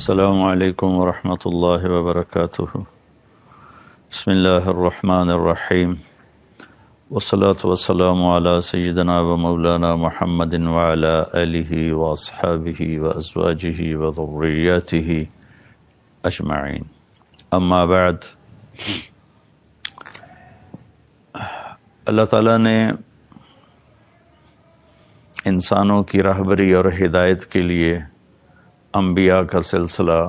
السلام علیکم ورحمۃ اللہ وبرکاتہ۔ بسم اللہ الرحمن الرحیم، والصلاة والسلام علی سیدنا و مولانا محمد وعلی آلہ واصحابہ وازواجہ وذریاتہ اجمعین، اما بعد۔ اللہ تعالیٰ نے انسانوں کی رہبری اور ہدایت کے لیے انبیاء کا سلسلہ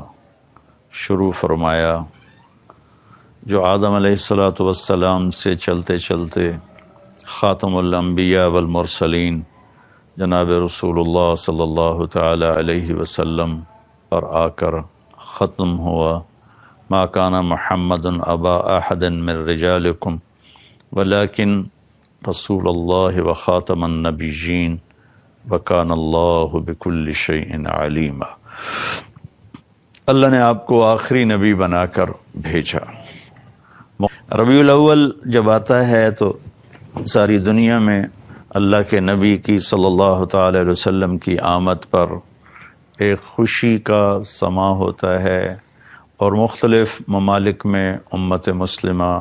شروع فرمایا، جو آدم علیہ السلام سے چلتے چلتے خاتم الانبیاء والمرسلین جناب رسول اللہ صلی اللہ تعالی علیہ وسلم پر آ کر ختم ہوا۔ ما کان محمد ابا احد من رجالکم ولکن رسول اللہ وخاتم النبیین وکان اللہ بکل شیء علیما۔ اللہ نے آپ کو آخری نبی بنا کر بھیجا۔ ربیع الاول جب آتا ہے تو ساری دنیا میں اللہ کے نبی کی صلی اللہ تعالی علیہ وسلم کی آمد پر ایک خوشی کا سما ہوتا ہے، اور مختلف ممالک میں امت مسلمہ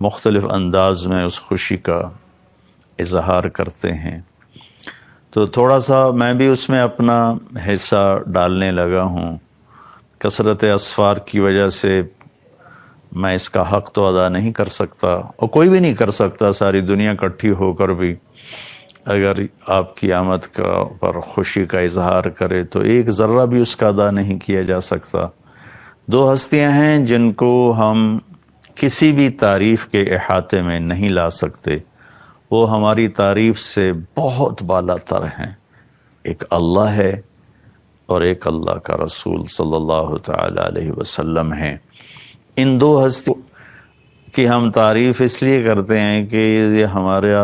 مختلف انداز میں اس خوشی کا اظہار کرتے ہیں۔ تو تھوڑا سا میں بھی اس میں اپنا حصہ ڈالنے لگا ہوں۔ کثرت اسفار کی وجہ سے میں اس کا حق تو ادا نہیں کر سکتا، اور کوئی بھی نہیں کر سکتا، ساری دنیا اکٹھی ہو کر بھی اگر آپ کی آمد کا پر خوشی کا اظہار کرے تو ایک ذرہ بھی اس کا ادا نہیں کیا جا سکتا۔ دو ہستیاں ہیں جن کو ہم کسی بھی تعریف کے احاطے میں نہیں لا سکتے، وہ ہماری تعریف سے بہت بالا تر ہیں۔ ایک اللہ ہے اور ایک اللہ کا رسول صلی اللہ تعالی علیہ وسلم ہیں۔ ان دو ہستیوں کی ہم تعریف اس لیے کرتے ہیں کہ یہ ہمارا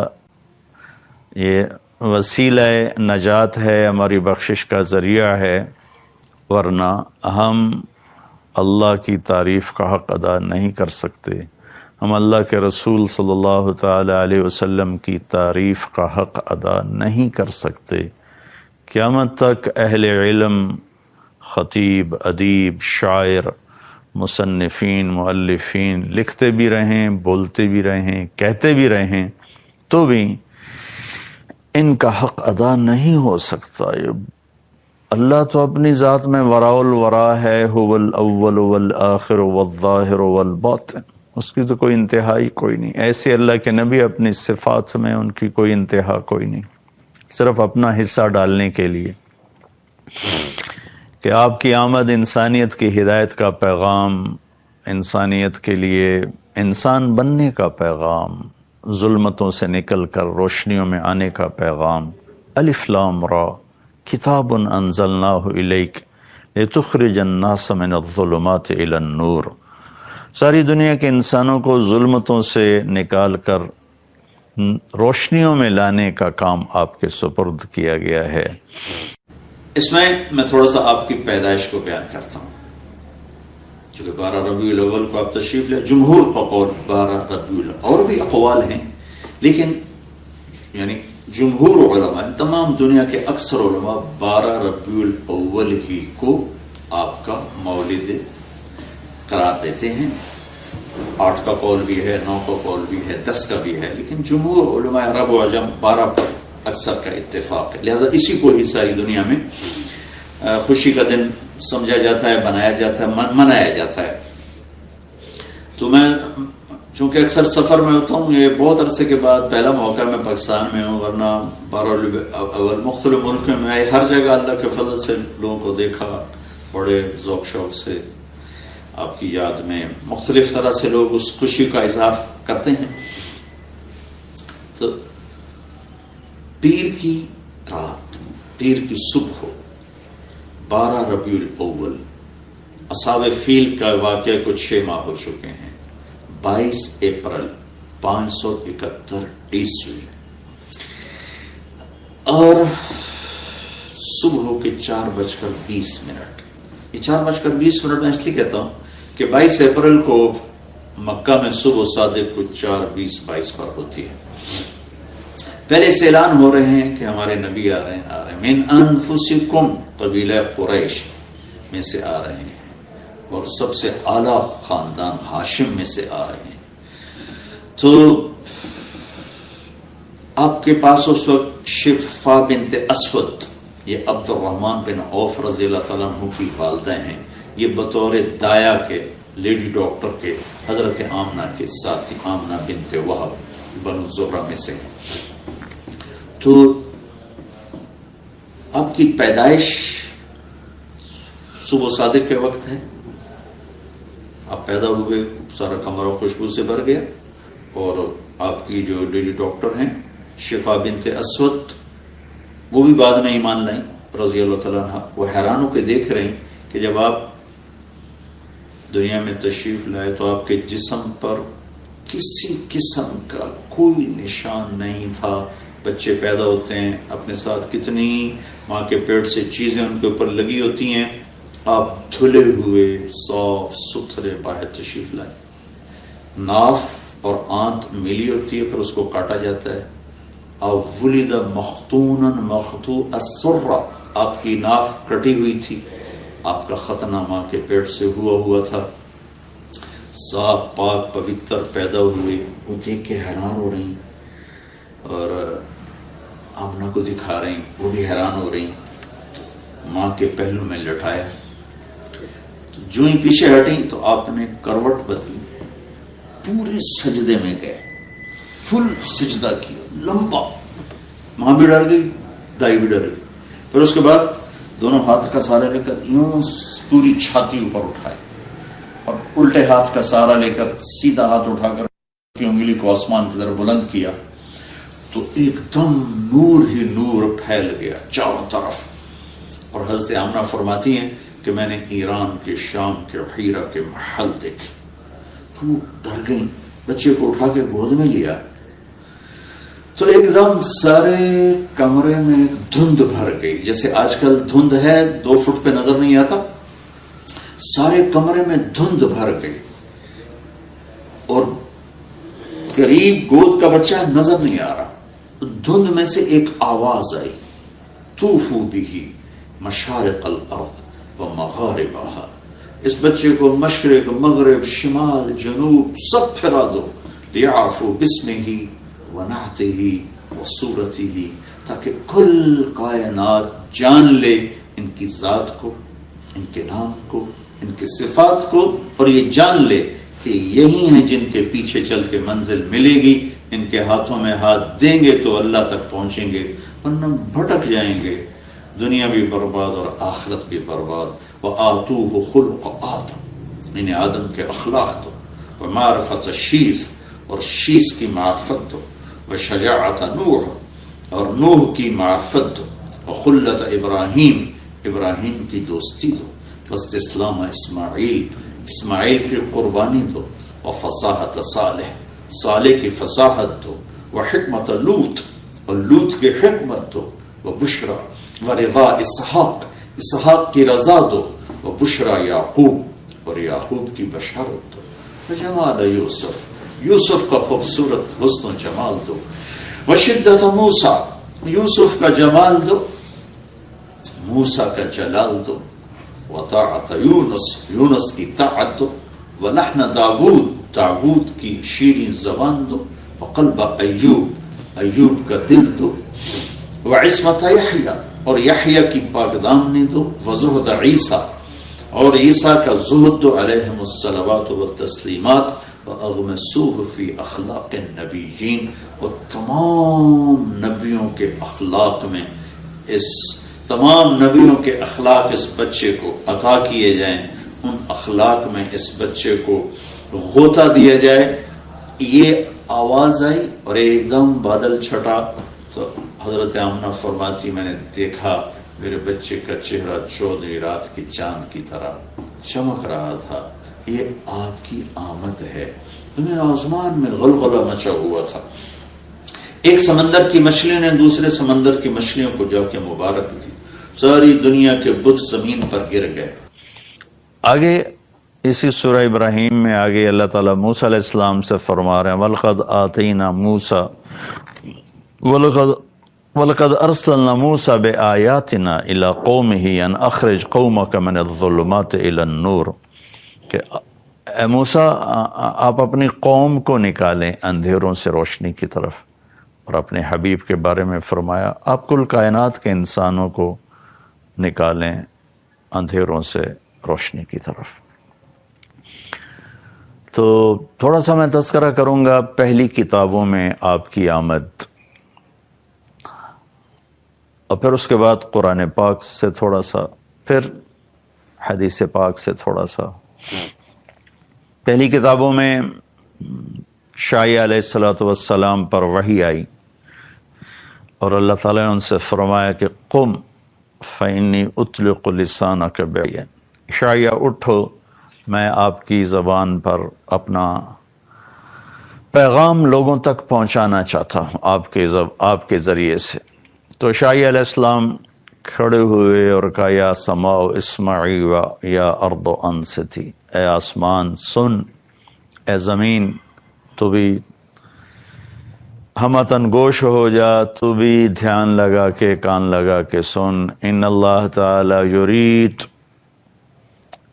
یہ وسیلہ نجات ہے، ہماری بخشش کا ذریعہ ہے، ورنہ ہم اللہ کی تعریف کا حق ادا نہیں کر سکتے۔ ہم اللہ کے رسول صلی اللہ تعالی علیہ وسلم کی تعریف کا حق ادا نہیں کر سکتے۔ قیامت تک اہل علم، خطیب، ادیب، شاعر، مصنفین، مؤلفین لکھتے بھی رہیں، بولتے بھی رہیں، کہتے بھی رہیں، تو بھی ان کا حق ادا نہیں ہو سکتا۔ اللہ تو اپنی ذات میں وراء الورا ہے، هو الاول والآخر والظاہر والباطن، اس کی تو کوئی انتہائی کوئی نہیں۔ ایسے اللہ کے نبی اپنی صفات میں ان کی کوئی انتہا کوئی نہیں، صرف اپنا حصہ ڈالنے کے لیے کہ آپ کی آمد انسانیت کی ہدایت کا پیغام، انسانیت کے لیے انسان بننے کا پیغام، ظلمتوں سے نکل کر روشنیوں میں آنے کا پیغام۔ الف لام را کتاب انزلناہ الیک لتخرج الناس من الظلمات الی النور۔ ساری دنیا کے انسانوں کو ظلمتوں سے نکال کر روشنیوں میں لانے کا کام آپ کے سپرد کیا گیا ہے۔ اس میں تھوڑا سا آپ کی پیدائش کو بیان کرتا ہوں، چونکہ 12 ربیع الاول کو آپ تشریف لے، جمہور کا قول 12 ربیع الاول، اور بھی اقوال ہیں، لیکن یعنی جمہور علماء، تمام دنیا کے اکثر علماء 12 ربیع الاول ہی کو آپ کا مولد قرار دیتے ہیں۔ 8 کا قول بھی ہے، 9 کا قول بھی ہے، 10 کا بھی ہے، لیکن جمہور علماء عرب و عجم 12 پر اکثر کا اتفاق ہے، لہذا اسی کو ہی ساری دنیا میں خوشی کا دن سمجھا جاتا ہے، بنایا جاتا ہے، منایا جاتا ہے۔ تو میں چونکہ اکثر سفر میں ہوتا ہوں، یہ بہت عرصے کے بعد پہلا موقع میں پاکستان میں ہوں، ورنہ 12 اول مختلف ملکوں میں آئے، ہر جگہ اللہ کے فضل سے لوگوں کو دیکھا، بڑے ذوق شوق سے آپ کی یاد میں مختلف طرح سے لوگ اس خوشی کا اظہار کرتے ہیں۔ تو پیر کی رات، پیر کی صبح، 12 ربیع الاول، اصحاب فیل کا واقعہ کچھ 6 ماہ ہو چکے ہیں، 22 اپریل 571 عیسوی، اور صبح کے 4:20۔ یہ 4:20 میں اس لیے کہتا ہوں کہ 22 اپریل کو مکہ میں صبح صادق کو 4:20-22 پر ہوتی ہے۔ پہلے سے اعلان ہو رہے ہیں کہ ہمارے نبی آ رہے ہیں، من انفسکم، قبیلہ قریش، میں سے آ رہے ہیں اور سب سے اعلیٰ خاندان ہاشم میں سے آ رہے ہیں. تو آپ کے پاس اس وقت شفا بنت اسود، یہ عبد الرحمن بن عوف رضی اللہ تعالیٰ عنہ کی والدہ ہیں. یہ بطور دایا کے لیڈی ڈاکٹر کے حضرت آمنہ کے ساتھی، آمنہ بنت وہب بنو زہرہ میں سے. تو آپ کی پیدائش صبح صادق کے وقت ہے. آپ پیدا ہوئے، سارا کمرہ خوشبو سے بھر گیا، اور آپ کی جو لیڈی ڈاکٹر ہیں شفا بنت اسود، وہ بھی بعد میں ایمان لائیں رضی اللہ تعالیٰ عنہ. وہ حیران ہو کے دیکھ رہے ہیں کہ جب آپ دنیا میں تشریف لائے تو آپ کے جسم پر کسی قسم کا کوئی نشان نہیں تھا. بچے پیدا ہوتے ہیں، اپنے ساتھ کتنی ماں کے پیٹ سے چیزیں ان کے اوپر لگی ہوتی ہیں، آپ دھلے ہوئے صاف ستھرے باہر تشریف لائے. ناف اور آنت ملی ہوتی ہے، پھر اس کو کاٹا جاتا ہے. آپ ولد مختونا مختوع السرہ، آپ کی ناف کٹی ہوئی تھی، آپ کا ختنہ ماں کے پیٹ سے ہوا تھا. صاف پاک پوتر پیدا ہوئے. وہ دیکھ کے حیران ہو رہی اور آمنہ کو دکھا رہی، وہ بھی حیران ہو رہی. تو ماں کے پہلو میں لٹایا، تو جو ہی پیچھے ہٹیں تو آپ نے کروٹ بدلی، پورے سجدے میں گئے، فل سجدہ کیا لمبا. ماں بھی ڈر گئی، دائی بھی ڈر گئی. پھر اس کے بعد دونوں ہاتھ کا سہارا لے کر یوں پوری چھاتی اوپر اٹھائے، اور الٹے ہاتھ کا سہارا لے کر سیدھا ہاتھ اٹھا کر انگلی کو آسمان کی طرف بلند کیا. تو ایک دم نور ہی نور پھیل گیا چاروں طرف. اور حضرت آمنہ فرماتی ہیں کہ میں نے ایران کے، شام کے، حیرہ کے محل دیکھے. تو ڈر گئی، بچے کو اٹھا کے گود میں لیا. تو ایک دم سارے کمرے میں دھند بھر گئی، جیسے آج کل دھند ہے 2 فٹ پہ نظر نہیں آتا، سارے کمرے میں دھند بھر گئی. اور قریب گود کا بچہ نظر نہیں آ رہا. دھند میں سے ایک آواز آئی، طوفوا بہ مشارق الارض ومغاربها، اس بچے کو مشرق، مغرب، شمال، جنوب سب پھرا دو. لیعرفوا باسمہ ونعتہ وصورتہ، تاکہ کل کائنات جان لے ان کی ذات کو، ان کے نام کو، ان کے صفات کو، اور یہ جان لے کہ یہی ہیں جن کے پیچھے چل کے منزل ملے گی. ان کے ہاتھوں میں ہاتھ دیں گے تو اللہ تک پہنچیں گے، ورنہ بھٹک جائیں گے، دنیا بھی برباد اور آخرت بھی برباد. وآتوہ خلق آدم، انہیں آدم کے اخلاق دو. ومعرفت شیث، اور شیث کی معرفت دو. وشجاعت نوح، اور نوح کی معرفت دو. وخلت ابراہیم، ابراہیم کی دوستی دو. واستسلام اسماعیل، اسماعیل کی قربانی دو. وفصاحت صالح، صالح کی فصاحت دو. وحکمت لوط، اور لوط کی حکمت دو. وبشرا ورضا اسحاق، اسحاق کی رضا دو. وبشرا یعقوب، اور یعقوب کی بشارت دو. وجمال یوسف، یوسف کا خوبصورت حسن و جمال دو. وشدت موسیٰ، یوسف کا جمال دو، موسیٰ کا جلال دو. وطاعت یونس، یونس کی طاعت دو. ولحن داود، داود کی شیریں زبان دو. وقلب ایوب، ایوب کا دل دو. وعصمت یحییٰ، اور یحییٰ کی پاکدامنی دو. وزہد عیسیٰ، اور عیسیٰ کا زہد دو علیہم الصلوات والتسلیمات. وَأَغْمَسُوهُ فِي أَخْلَاقِ النَّبِيِّينَ، اور تمام نبیوں کے اخلاق میں، اس تمام نبیوں کے اخلاق اس بچے کو عطا کیے جائیں، ان اخلاق میں اس بچے کو غوطہ دیا جائے. یہ آواز آئی اور ایک دم بادل چھٹا. تو حضرت آمنہ فرماتی میں نے دیکھا میرے بچے کا چہرہ 14 رات کی چاند کی طرح چمک رہا تھا. یہ آپ کی آمد ہے. میں آسمان میں غلغلہ مچا ہوا تھا. ایک سمندر کی مچھلیوں نے دوسرے سمندر کی مچھلیوں کو جا کے مبارک دی. ساری دنیا کے بت زمین پر گر گئے. آگے اسی سورہ ابراہیم میں آگے اللہ تعالیٰ موسیٰ علیہ السلام سے فرما رہے ہیں وَلَقَدْ آتَيْنَا مُوسَى وَلَقَدْ وَلَقَدْ أَرْسَلْنَا مُوسَى بِآيَاتِنَا إِلَىٰ قَوْمِهِ أَنْ أَخْرِجْ قَوْمَكَ مِنَ الظُّلُمَاتِ إِلَى النُّورِ کہ اے موسیٰ آپ اپنی قوم کو نکالیں اندھیروں سے روشنی کی طرف، اور اپنے حبیب کے بارے میں فرمایا آپ کل کائنات کے انسانوں کو نکالیں اندھیروں سے روشنی کی طرف۔ تو تھوڑا سا میں تذکرہ کروں گا پہلی کتابوں میں آپ کی آمد، اور پھر اس کے بعد قرآن پاک سے تھوڑا سا، پھر حدیث پاک سے تھوڑا سا۔ پہلی کتابوں میں شاعیہ علیہ السلام پر وحی آئی، اور اللہ تعالیٰ نے ان سے فرمایا کہ قم فإنی اطلق لسانک بالبیان، شاعیہ اٹھو، میں آپ کی زبان پر اپنا پیغام لوگوں تک پہنچانا چاہتا ہوں آپ کے ذریعے سے۔ تو شاعیہ علیہ السلام کھڑے ہوئے اور کہا یا سماء اسمعی و یا ارض انصتی، اے آسمان سن، اے زمین تو بھی ہمتن گوش ہو جا، تو بھی دھیان لگا کے کان لگا کے سن۔ ان اللہ تعالی یرید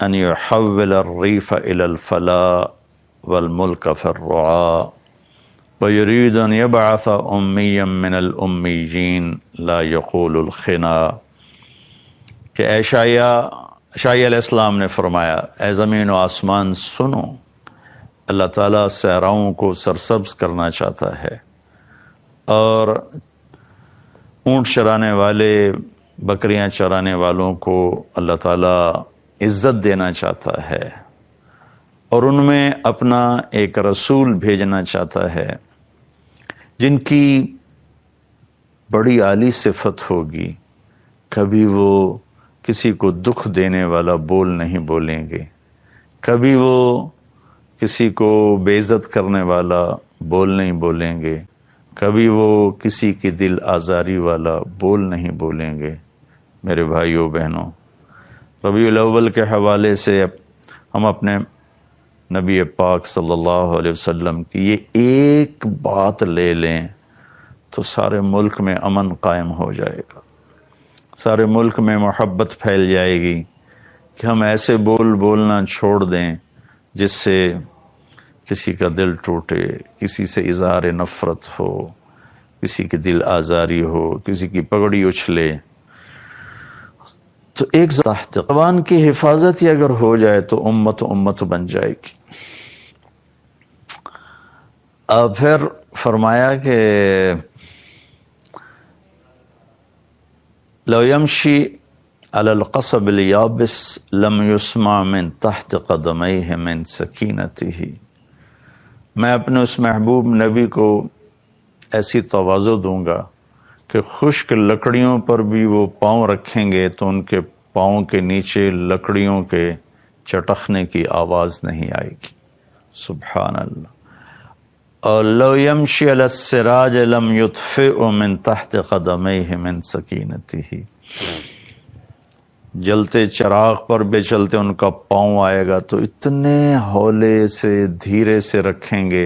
ان يحول الریف الى الفلاح والملک فی الرعاء ويريد ان يبعث امیا من الامیین لا یقول الخنا، کہ اے شاعیہ علیہ السلام نے فرمایا اے زمین و آسمان سنو، اللہ تعالیٰ صحراؤں کو سرسبز کرنا چاہتا ہے، اور اونٹ چرانے والے بکریاں چرانے والوں کو اللہ تعالیٰ عزت دینا چاہتا ہے، اور ان میں اپنا ایک رسول بھیجنا چاہتا ہے جن کی بڑی عالی صفت ہوگی، کبھی وہ کسی کو دکھ دینے والا بول نہیں بولیں گے، کبھی وہ کسی کو بے عزت کرنے والا بول نہیں بولیں گے، کبھی وہ کسی کی دل آزاری والا بول نہیں بولیں گے۔ میرے بھائیوں بہنوں، ربیع الاول کے حوالے سے ہم اپنے نبی پاک صلی اللہ علیہ وسلم کی یہ ایک بات لے لیں تو سارے ملک میں امن قائم ہو جائے گا، سارے ملک میں محبت پھیل جائے گی کہ ہم ایسے بولنا چھوڑ دیں جس سے کسی کا دل ٹوٹے، کسی سے اظہار نفرت ہو، کسی کی دل آزاری ہو، کسی کی پگڑی اچھلے۔ تو ایک زبان کی حفاظت ہی اگر ہو جائے تو امت بن جائے گی۔ پھر فرمایا کہ لو یمشی علی القصب الیابس لم یسمع من تحت قدمیہ من سکینتہ، میں اپنے اس محبوب نبی کو ایسی تواضع دوں گا کہ خشک لکڑیوں پر بھی وہ پاؤں رکھیں گے تو ان کے پاؤں کے نیچے لکڑیوں کے چٹخنے کی آواز نہیں آئے گی۔ سبحان اللہ۔ اور لو یمشی علی السراج لم یطفئ من تحت قدمیہ من سکینتہ، جلتے چراغ پر بھی چلتے ان کا پاؤں آئے گا تو اتنے ہولے سے دھیرے سے رکھیں گے